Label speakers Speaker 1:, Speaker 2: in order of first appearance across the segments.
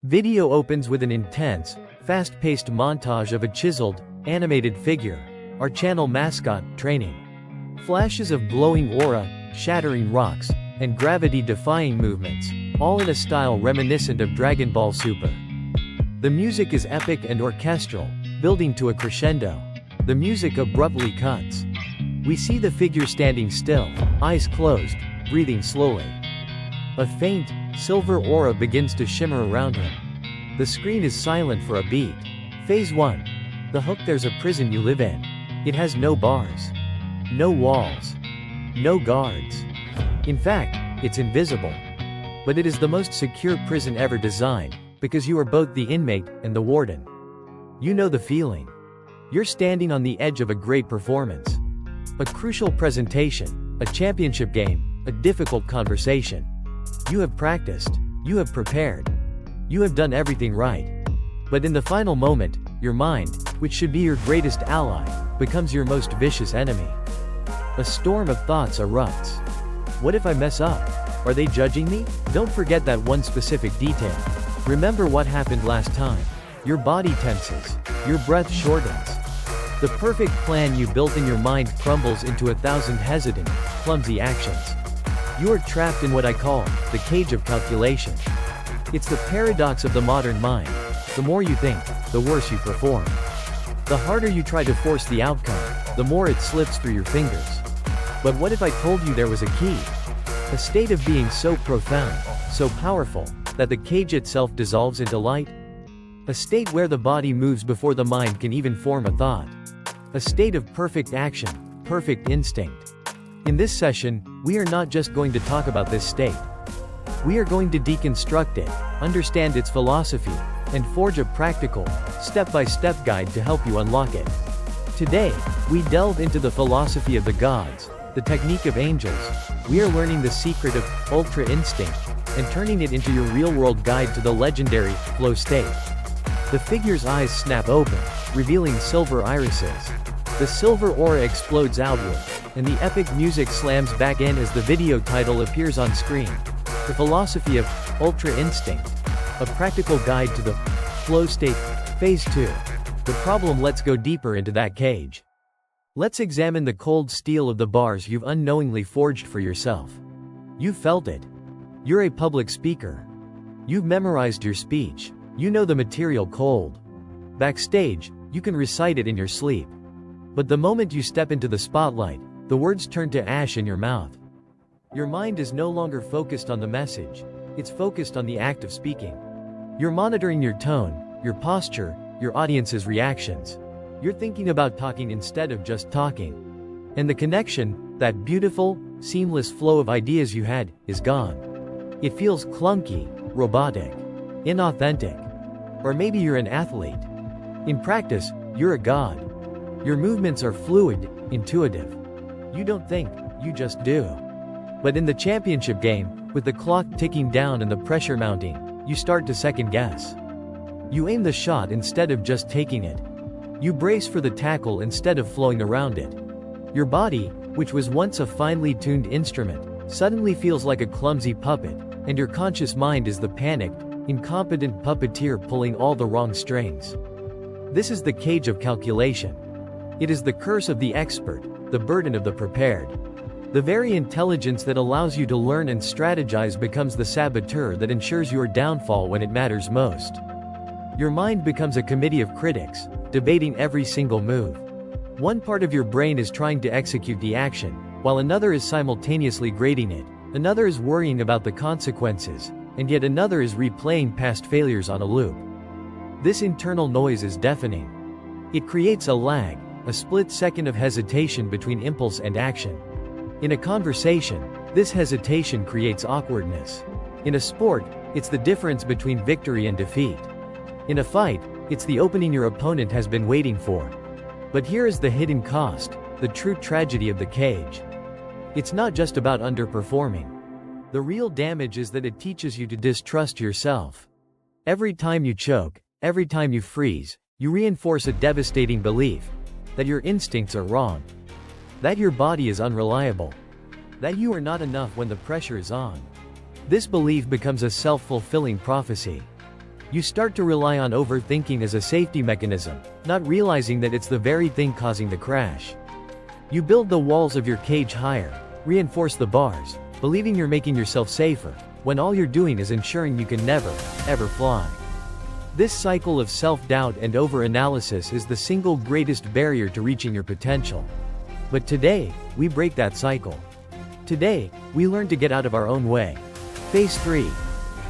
Speaker 1: Video opens with an intense, fast-paced montage of a chiseled, animated figure, our channel mascot, training. Flashes of glowing aura, shattering rocks, and gravity-defying movements, all in a style reminiscent of Dragon Ball Super. The music is epic and orchestral, building to a crescendo. The music abruptly cuts. We see the figure standing still, eyes closed, breathing slowly. A faint, silver aura begins to shimmer around him. The screen is silent for a beat. Phase 1. The hook. There's a prison you live in. It has no bars. No walls. No guards. In fact, it's invisible. But it is the most secure prison ever designed, because you are both the inmate and the warden. You know the feeling. You're standing on the edge of a great performance. A crucial presentation, a championship game, a difficult conversation. You have practiced. You have prepared. You have done everything right. But in the final moment, your mind, which should be your greatest ally, becomes your most vicious enemy. A storm of thoughts erupts. What if I mess up? Are they judging me? Don't forget that one specific detail. Remember what happened last time. Your body tenses. Your breath shortens. The perfect plan you built in your mind crumbles into 1,000 hesitant, clumsy actions. You are trapped in what I call the cage of calculation. It's the paradox of the modern mind. The more you think, the worse you perform. The harder you try to force the outcome, the more it slips through your fingers. But what if I told you there was a key? A state of being so profound, so powerful, that the cage itself dissolves into light? A state where the body moves before the mind can even form a thought. A state of perfect action, perfect instinct. In this session, we are not just going to talk about this state. We are going to deconstruct it, understand its philosophy, and forge a practical, step-by-step guide to help you unlock it. Today, we delve into the philosophy of the gods, the technique of angels. We are learning the secret of ultra instinct, and turning it into your real-world guide to the legendary flow state. The figure's eyes snap open, revealing silver irises. The silver aura explodes outward, and the epic music slams back in as the video title appears on screen. The philosophy of ultra instinct. A practical guide to the flow state. Phase 2. The problem. Let's go deeper into that cage. Let's examine the cold steel of the bars you've unknowingly forged for yourself. You've felt it. You're a public speaker. You've memorized your speech. You know the material cold. Backstage, you can recite it in your sleep. But the moment you step into the spotlight, the words turn to ash in your mouth. Your mind is no longer focused on the message, it's focused on the act of speaking. You're monitoring your tone, your posture, your audience's reactions. You're thinking about talking instead of just talking. And the connection, that beautiful, seamless flow of ideas you had, is gone. It feels clunky, robotic, inauthentic. Or maybe you're an athlete. In practice, you're a god. Your movements are fluid, intuitive. You don't think, you just do. But in the championship game, with the clock ticking down and the pressure mounting, you start to second guess. You aim the shot instead of just taking it. You brace for the tackle instead of flowing around it. Your body, which was once a finely tuned instrument, suddenly feels like a clumsy puppet, and your conscious mind is the panicked, incompetent puppeteer pulling all the wrong strings. This is the cage of calculation. It is the curse of the expert, the burden of the prepared. The very intelligence that allows you to learn and strategize becomes the saboteur that ensures your downfall when it matters most. Your mind becomes a committee of critics, debating every single move. One part of your brain is trying to execute the action, while another is simultaneously grading it, another is worrying about the consequences, and yet another is replaying past failures on a loop. This internal noise is deafening. It creates a lag, a split second of hesitation between impulse and action. In a conversation, this hesitation creates awkwardness. In a sport, it's the difference between victory and defeat. In a fight, it's the opening your opponent has been waiting for. But here is the hidden cost, the true tragedy of the cage. It's not just about underperforming. The real damage is that it teaches you to distrust yourself. Every time you choke, every time you freeze, you reinforce a devastating belief that your instincts are wrong, that your body is unreliable, that you are not enough when the pressure is on. This belief becomes a self-fulfilling prophecy. You start to rely on overthinking as a safety mechanism, not realizing that it's the very thing causing the crash. You build the walls of your cage higher, reinforce the bars, believing you're making yourself safer, when all you're doing is ensuring you can never, ever fly. This cycle of self-doubt and over-analysis is the single greatest barrier to reaching your potential. But today, we break that cycle. Today, we learn to get out of our own way. Phase 3.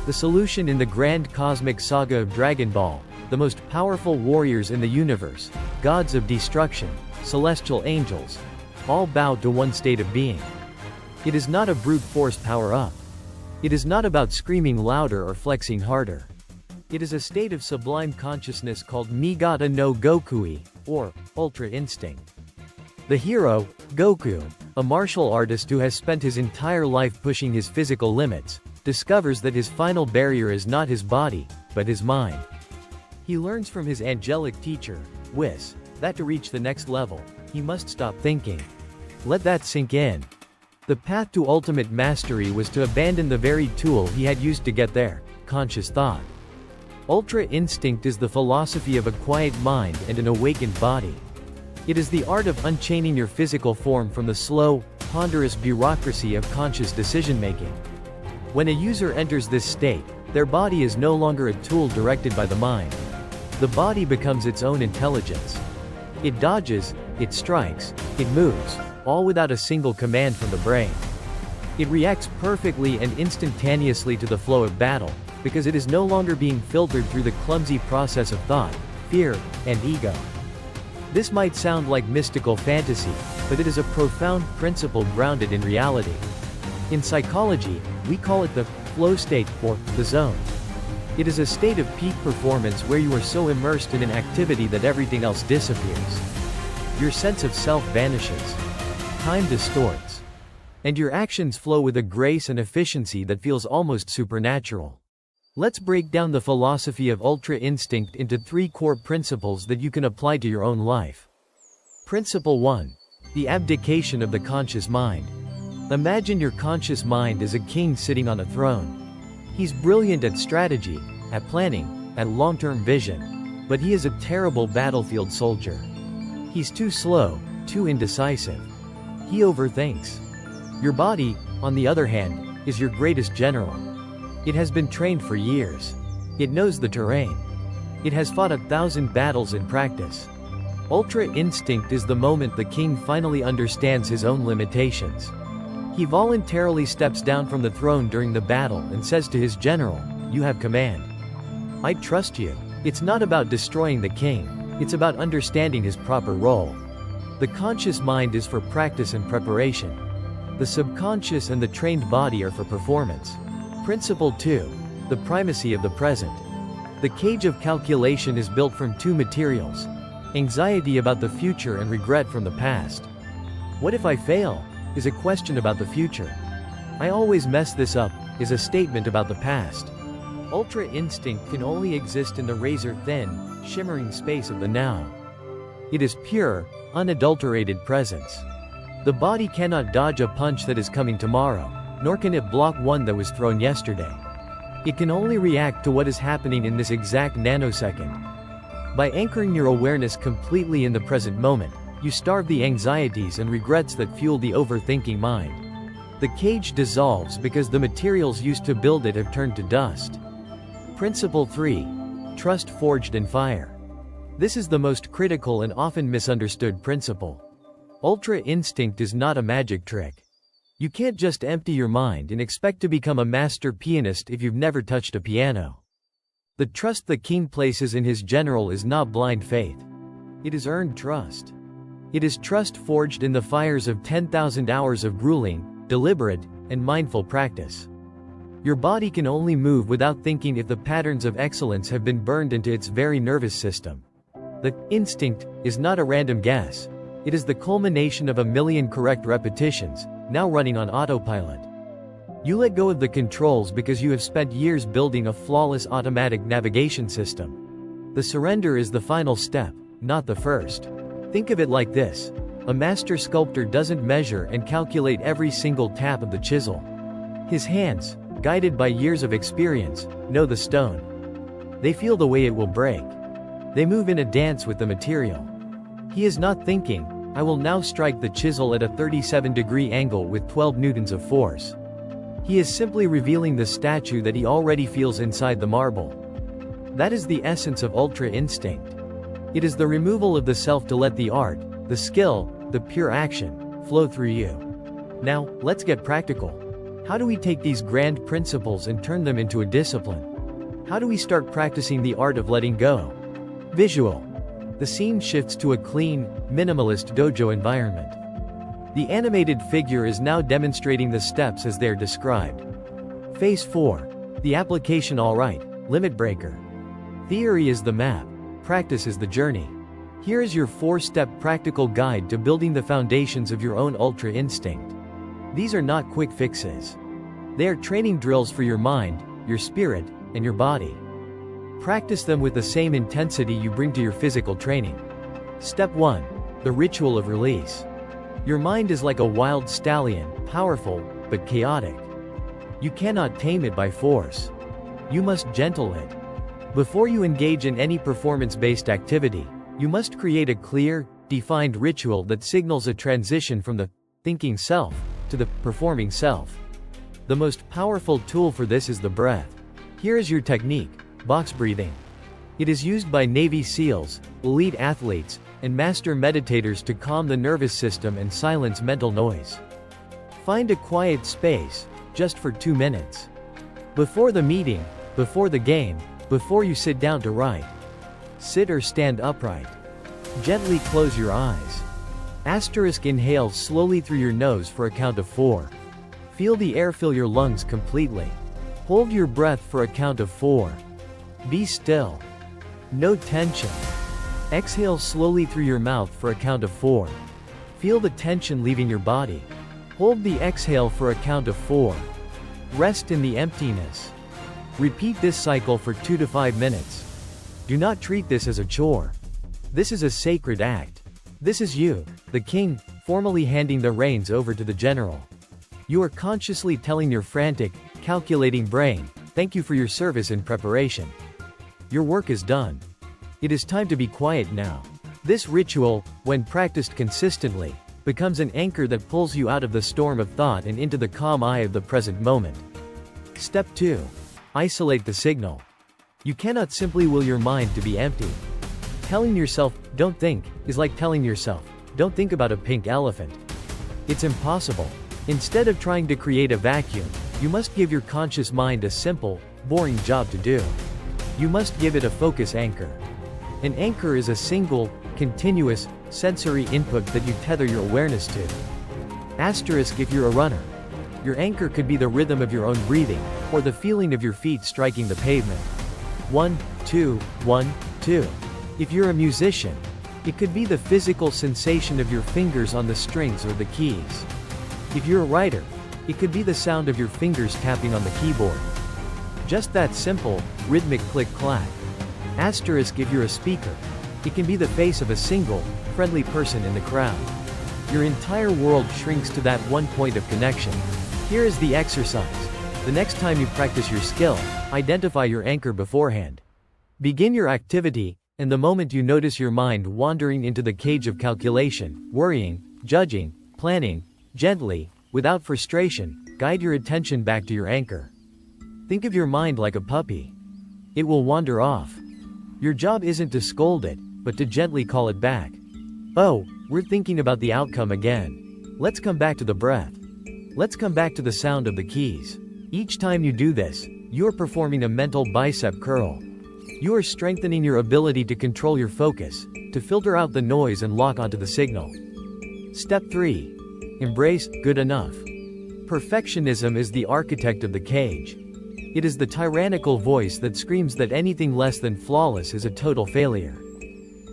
Speaker 1: The solution in the grand cosmic saga of Dragon Ball, the most powerful warriors in the universe, gods of destruction, celestial angels, all bow to one state of being. It is not a brute force power-up. It is not about screaming louder or flexing harder. It is a state of sublime consciousness called Migatte no Gokui, or Ultra Instinct. The hero, Goku, a martial artist who has spent his entire life pushing his physical limits, discovers that his final barrier is not his body, but his mind. He learns from his angelic teacher, Whis, that to reach the next level, he must stop thinking. Let that sink in. The path to ultimate mastery was to abandon the very tool he had used to get there, conscious thought. Ultra Instinct is the philosophy of a quiet mind and an awakened body. It is the art of unchaining your physical form from the slow, ponderous bureaucracy of conscious decision-making. When a user enters this state, their body is no longer a tool directed by the mind. The body becomes its own intelligence. It dodges, it strikes, it moves, all without a single command from the brain. It reacts perfectly and instantaneously to the flow of battle, because it is no longer being filtered through the clumsy process of thought, fear, and ego. This might sound like mystical fantasy, but it is a profound principle grounded in reality. In psychology, we call it the flow state, or the zone. It is a state of peak performance where you are so immersed in an activity that everything else disappears. Your sense of self vanishes. Time distorts. And your actions flow with a grace and efficiency that feels almost supernatural. Let's break down the philosophy of Ultra Instinct into 3 core principles that you can apply to your own life. Principle 1. The abdication of the conscious mind. Imagine your conscious mind as a king sitting on a throne. He's brilliant at strategy, at planning, at long-term vision. But he is a terrible battlefield soldier. He's too slow, too indecisive. He overthinks. Your body, on the other hand, is your greatest general. It has been trained for years. It knows the terrain. It has fought 1,000 battles in practice. Ultra Instinct is the moment the king finally understands his own limitations. He voluntarily steps down from the throne during the battle and says to his general, "You have command. I trust you." It's not about destroying the king. It's about understanding his proper role. The conscious mind is for practice and preparation. The subconscious and the trained body are for performance. Principle 2. The primacy of the present. The cage of calculation is built from 2 materials: anxiety about the future and regret from the past. What if I fail? Is a question about the future. I always mess this up is a statement about the past. Ultra Instinct can only exist in the razor-thin, shimmering space of the now. It is pure, unadulterated presence. The body cannot dodge a punch that is coming tomorrow, nor can it block one that was thrown yesterday. It can only react to what is happening in this exact nanosecond. By anchoring your awareness completely in the present moment, you starve the anxieties and regrets that fuel the overthinking mind. The cage dissolves because the materials used to build it have turned to dust. Principle 3. Trust forged in fire. This is the most critical and often misunderstood principle. Ultra Instinct is not a magic trick. You can't just empty your mind and expect to become a master pianist if you've never touched a piano. The trust the king places in his general is not blind faith. It is earned trust. It is trust forged in the fires of 10,000 hours of grueling, deliberate, and mindful practice. Your body can only move without thinking if the patterns of excellence have been burned into its very nervous system. The instinct is not a random guess. It is the culmination of 1,000,000 correct repetitions, now running on autopilot. You let go of the controls because you have spent years building a flawless automatic navigation system. The surrender is the final step, not the first. Think of it like this. A master sculptor doesn't measure and calculate every single tap of the chisel. His hands, guided by years of experience, know the stone. They feel the way it will break. They move in a dance with the material. He is not thinking, I will now strike the chisel at a 37-degree angle with 12 newtons of force. He is simply revealing the statue that he already feels inside the marble. That is the essence of ultra instinct. It is the removal of the self to let the art, the skill, the pure action, flow through you. Now, let's get practical. How do we take these grand principles and turn them into a discipline? How do we start practicing the art of letting go? Visual. The scene shifts to a clean, minimalist dojo environment. The animated figure is now demonstrating the steps as they are described. Phase 4. The application. Alright, limit breaker. Theory is the map, practice is the journey. Here is your 4-step practical guide to building the foundations of your own ultra instinct. These are not quick fixes. They are training drills for your mind, your spirit, and your body. Practice them with the same intensity you bring to your physical training. Step 1. The ritual of release. Your mind is like a wild stallion, powerful, but chaotic. You cannot tame it by force. You must gentle it. Before you engage in any performance-based activity, you must create a clear, defined ritual that signals a transition from the thinking self to the performing self. The most powerful tool for this is the breath. Here is your technique. Box breathing. It is used by Navy SEALs, elite athletes, and master meditators to calm the nervous system and silence mental noise. Find a quiet space, just for 2 minutes. Before the meeting, before the game, before you sit down to write. Sit or stand upright. Gently close your eyes. Inhale slowly through your nose for a count of 4. Feel the air fill your lungs completely. Hold your breath for a count of 4. Be still. No tension. Exhale slowly through your mouth for a count of 4. Feel the tension leaving your body. Hold the exhale for a count of 4. Rest in the emptiness. Repeat this cycle for 2 to 5 minutes. Do not treat this as a chore. This is a sacred act. This is you, the king, formally handing the reins over to the general. You are consciously telling your frantic, calculating brain, thank you for your service and preparation. Your work is done. It is time to be quiet now. This ritual, when practiced consistently, becomes an anchor that pulls you out of the storm of thought and into the calm eye of the present moment. Step 2. Isolate the signal. You cannot simply will your mind to be empty. Telling yourself, don't think, is like telling yourself, don't think about a pink elephant. It's impossible. Instead of trying to create a vacuum, you must give your conscious mind a simple, boring job to do. You must give it a focus anchor. An anchor is a single, continuous, sensory input that you tether your awareness to. If you're a runner. Your anchor could be the rhythm of your own breathing, or the feeling of your feet striking the pavement. 1, 2, 1, 2. If you're a musician, it could be the physical sensation of your fingers on the strings or the keys. If you're a writer, it could be the sound of your fingers tapping on the keyboard. Just that simple, rhythmic click-clack. If you're a speaker, it can be the face of a single, friendly person in the crowd. Your entire world shrinks to that one point of connection. Here is the exercise. The next time you practice your skill, identify your anchor beforehand. Begin your activity, and the moment you notice your mind wandering into the cage of calculation, worrying, judging, planning, gently, without frustration, guide your attention back to your anchor. Think of your mind like a puppy. It will wander off. Your job isn't to scold it, but to gently call it back. Oh, we're thinking about the outcome again. Let's come back to the breath. Let's come back to the sound of the keys. Each time you do this, you're performing a mental bicep curl. You are strengthening your ability to control your focus, to filter out the noise and lock onto the signal. Step 3. Embrace good enough. Perfectionism is the architect of the cage. It is the tyrannical voice that screams that anything less than flawless is a total failure.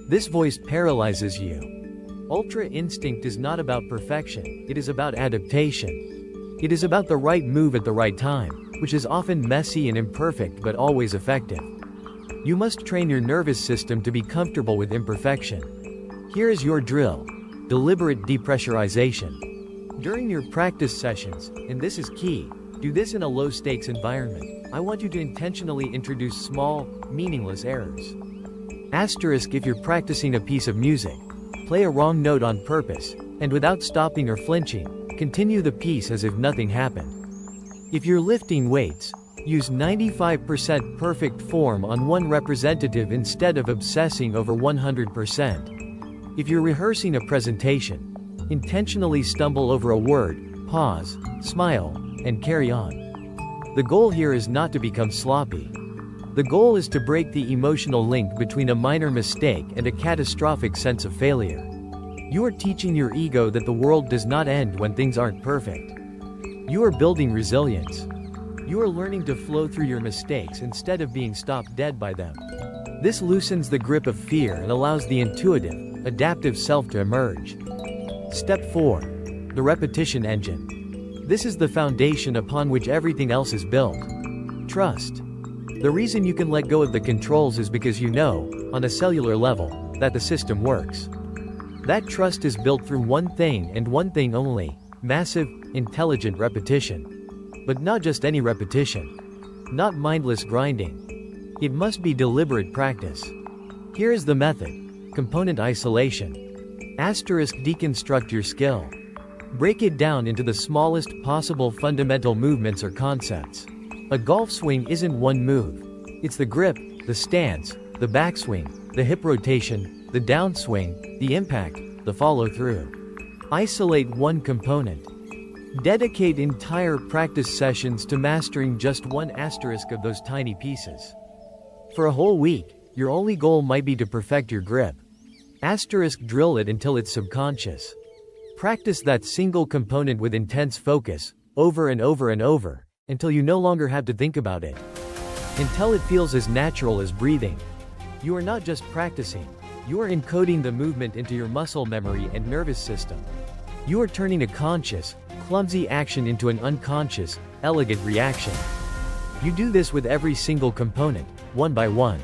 Speaker 1: This voice paralyzes you. Ultra instinct is not about perfection, it is about adaptation. It is about the right move at the right time, which is often messy and imperfect but always effective. You must train your nervous system to be comfortable with imperfection. Here is your drill. Deliberate depressurization. During your practice sessions, and this is key, do this in a low-stakes environment. I want you to intentionally introduce small, meaningless errors. Asterisk if you're practicing a piece of music. Play a wrong note on purpose, and without stopping or flinching, continue the piece as if nothing happened. If you're lifting weights, use 95% perfect form on one representative instead of obsessing over 100%. If you're rehearsing a presentation, intentionally stumble over a word, pause, smile, and carry on. The goal here is not to become sloppy. The goal is to break the emotional link between a minor mistake and a catastrophic sense of failure. You are teaching your ego that the world does not end when things aren't perfect. You are building resilience. You are learning to flow through your mistakes instead of being stopped dead by them. This loosens the grip of fear and allows the intuitive, adaptive self to emerge. Step 4. The repetition engine. This is the foundation upon which everything else is built. Trust. The reason you can let go of the controls is because you know, on a cellular level, that the system works. That trust is built through one thing and one thing only: massive, intelligent repetition. But not just any repetition. Not mindless grinding. It must be deliberate practice. Here is the method. Component isolation. Asterisk deconstruct your skill. Break it down into the smallest possible fundamental movements or concepts. A golf swing isn't one move. It's the grip, the stance, the backswing, the hip rotation, the downswing, the impact, the follow-through. Isolate one component. Dedicate entire practice sessions to mastering just one asterisk of those tiny pieces. For a whole week, your only goal might be to perfect your grip. Asterisk drill it until it's subconscious. Practice that single component with intense focus, over and over and over, until you no longer have to think about it. Until it feels as natural as breathing. You are not just practicing. You are encoding the movement into your muscle memory and nervous system. You are turning a conscious, clumsy action into an unconscious, elegant reaction. You do this with every single component, one by one.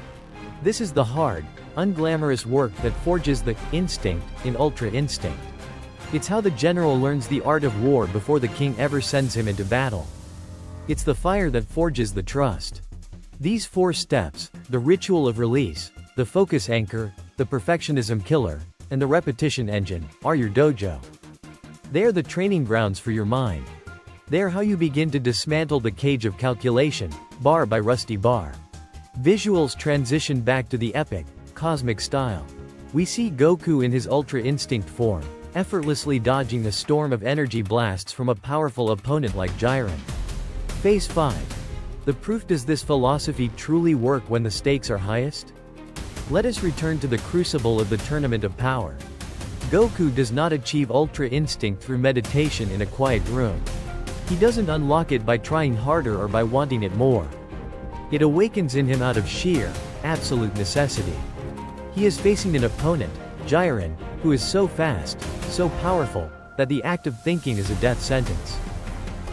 Speaker 1: This is the hard, unglamorous work that forges the instinct in ultra instinct. It's how the general learns the art of war before the king ever sends him into battle. It's the fire that forges the trust. These 4 steps, the ritual of release, the focus anchor, the perfectionism killer, and the repetition engine, are your dojo. They are the training grounds for your mind. They are how you begin to dismantle the cage of calculation, bar by rusty bar. Visuals transition back to the epic, cosmic style. We see Goku in his ultra instinct form, effortlessly dodging a storm of energy blasts from a powerful opponent like Jiren. Phase 5. The proof. Does this philosophy truly work when the stakes are highest? Let us return to the crucible of the tournament of power. Goku does not achieve ultra instinct through meditation in a quiet room. He doesn't unlock it by trying harder or by wanting it more. It awakens in him out of sheer, absolute necessity. He is facing an opponent, Jiren, who is so fast, so powerful, that the act of thinking is a death sentence.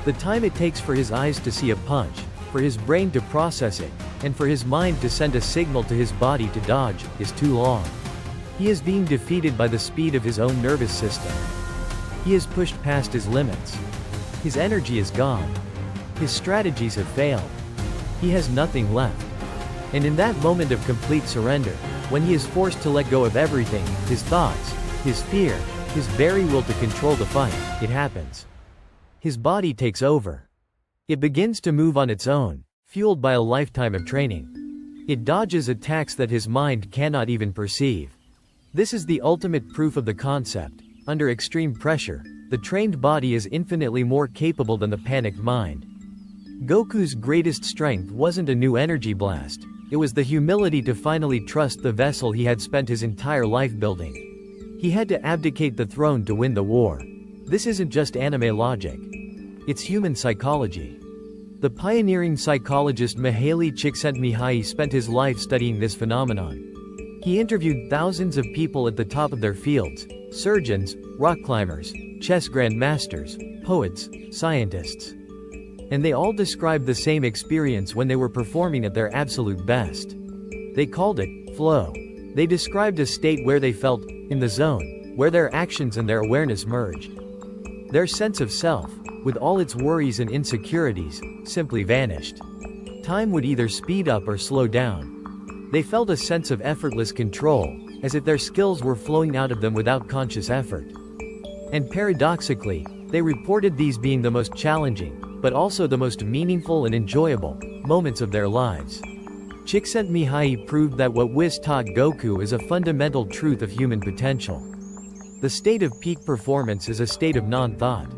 Speaker 1: The time it takes for his eyes to see a punch, for his brain to process it, and for his mind to send a signal to his body to dodge, is too long. He is being defeated by the speed of his own nervous system. He has pushed past his limits. His energy is gone. His strategies have failed. He has nothing left. And in that moment of complete surrender, when he is forced to let go of everything, his thoughts, his fear, his very will to control the fight, it happens. His body takes over. It begins to move on its own, fueled by a lifetime of training. It dodges attacks that his mind cannot even perceive. This is the ultimate proof of the concept. Under extreme pressure, the trained body is infinitely more capable than the panicked mind. Goku's greatest strength wasn't a new energy blast. It was the humility to finally trust the vessel he had spent his entire life building. He had to abdicate the throne to win the war. This isn't just anime logic. It's human psychology. The pioneering psychologist Mihaly Csikszentmihalyi spent his life studying this phenomenon. He interviewed thousands of people at the top of their fields: surgeons, rock climbers, chess grandmasters, poets, scientists. And they all described the same experience when they were performing at their absolute best. They called it flow. They described a state where they felt in the zone, where their actions and their awareness merged. Their sense of self, with all its worries and insecurities, simply vanished. Time would either speed up or slow down. They felt a sense of effortless control, as if their skills were flowing out of them without conscious effort. And paradoxically, they reported these being the most challenging, but also the most meaningful and enjoyable moments of their lives. Csikszentmihalyi proved that what Whis taught Gokui is a fundamental truth of human potential. The state of peak performance is a state of non-thought.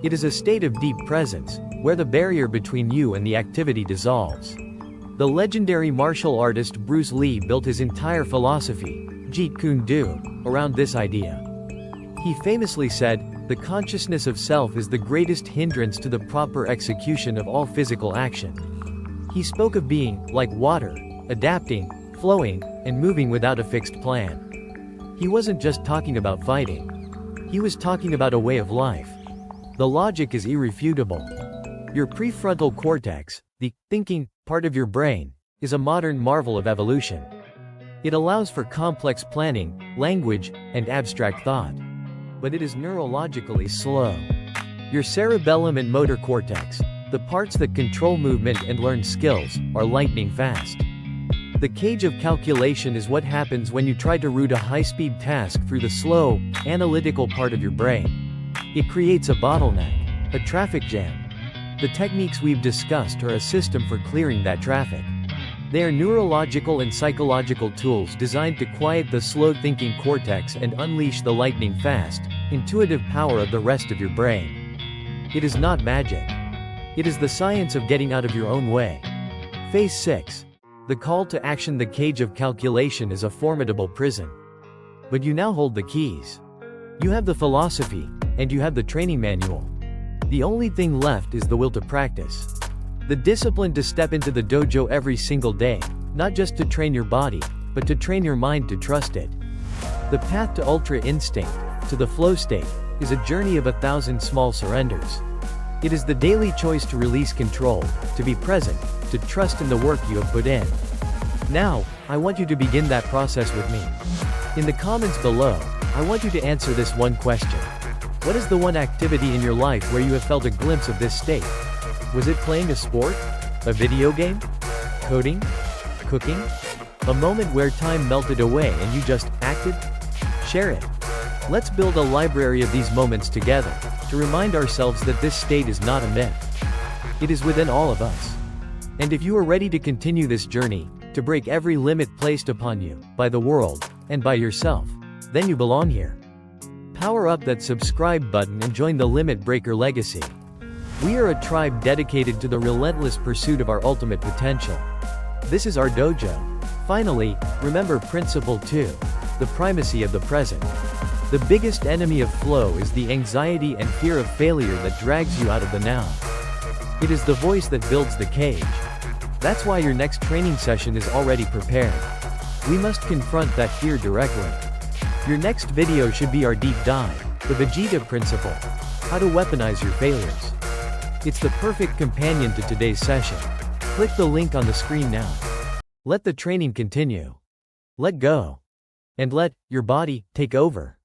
Speaker 1: It is a state of deep presence, where the barrier between you and the activity dissolves. The legendary martial artist Bruce Lee built his entire philosophy, Jeet Kune Do, around this idea. He famously said, "The consciousness of self is the greatest hindrance to the proper execution of all physical action." He spoke of being, like water, adapting, flowing, and moving without a fixed plan. He wasn't just talking about fighting. He was talking about a way of life. The logic is irrefutable. Your prefrontal cortex, the thinking part of your brain, is a modern marvel of evolution. It allows for complex planning, language, and abstract thought. But it is neurologically slow. Your cerebellum and motor cortex, the parts that control movement and learn skills, are lightning fast. The cage of calculation is what happens when you try to route a high-speed task through the slow, analytical part of your brain. It creates a bottleneck, a traffic jam. The techniques we've discussed are a system for clearing that traffic. They are neurological and psychological tools designed to quiet the slow-thinking cortex and unleash the lightning-fast, intuitive power of the rest of your brain. It is not magic. It is the science of getting out of your own way. Phase 6. The call to action. The cage of calculation is a formidable prison. But you now hold the keys. You have the philosophy, and you have the training manual. The only thing left is the will to practice. The discipline to step into the dojo every single day, not just to train your body, but to train your mind to trust it. The path to ultra instinct, to the flow state, is a journey of 1,000 small surrenders. It is the daily choice to release control, to be present, to trust in the work you have put in. Now, I want you to begin that process with me. In the comments below, I want you to answer this one question. What is the one activity in your life where you have felt a glimpse of this state? Was it playing a sport? A video game? Coding? Cooking? A moment where time melted away and you just acted? Share it. Let's build a library of these moments together, to remind ourselves that this state is not a myth. It is within all of us. And if you are ready to continue this journey, to break every limit placed upon you, by the world, and by yourself, then you belong here. Power up that subscribe button and join the Limit Breaker legacy. We are a tribe dedicated to the relentless pursuit of our ultimate potential. This is our dojo. Finally, remember Principle 2, the primacy of the present. The biggest enemy of flow is the anxiety and fear of failure that drags you out of the now. It is the voice that builds the cage. That's why your next training session is already prepared. We must confront that fear directly. Your next video should be our deep dive, the Vegeta Principle, how to weaponize your failures. It's the perfect companion to today's session. Click the link on the screen now. Let the training continue. Let go. And let your body take over.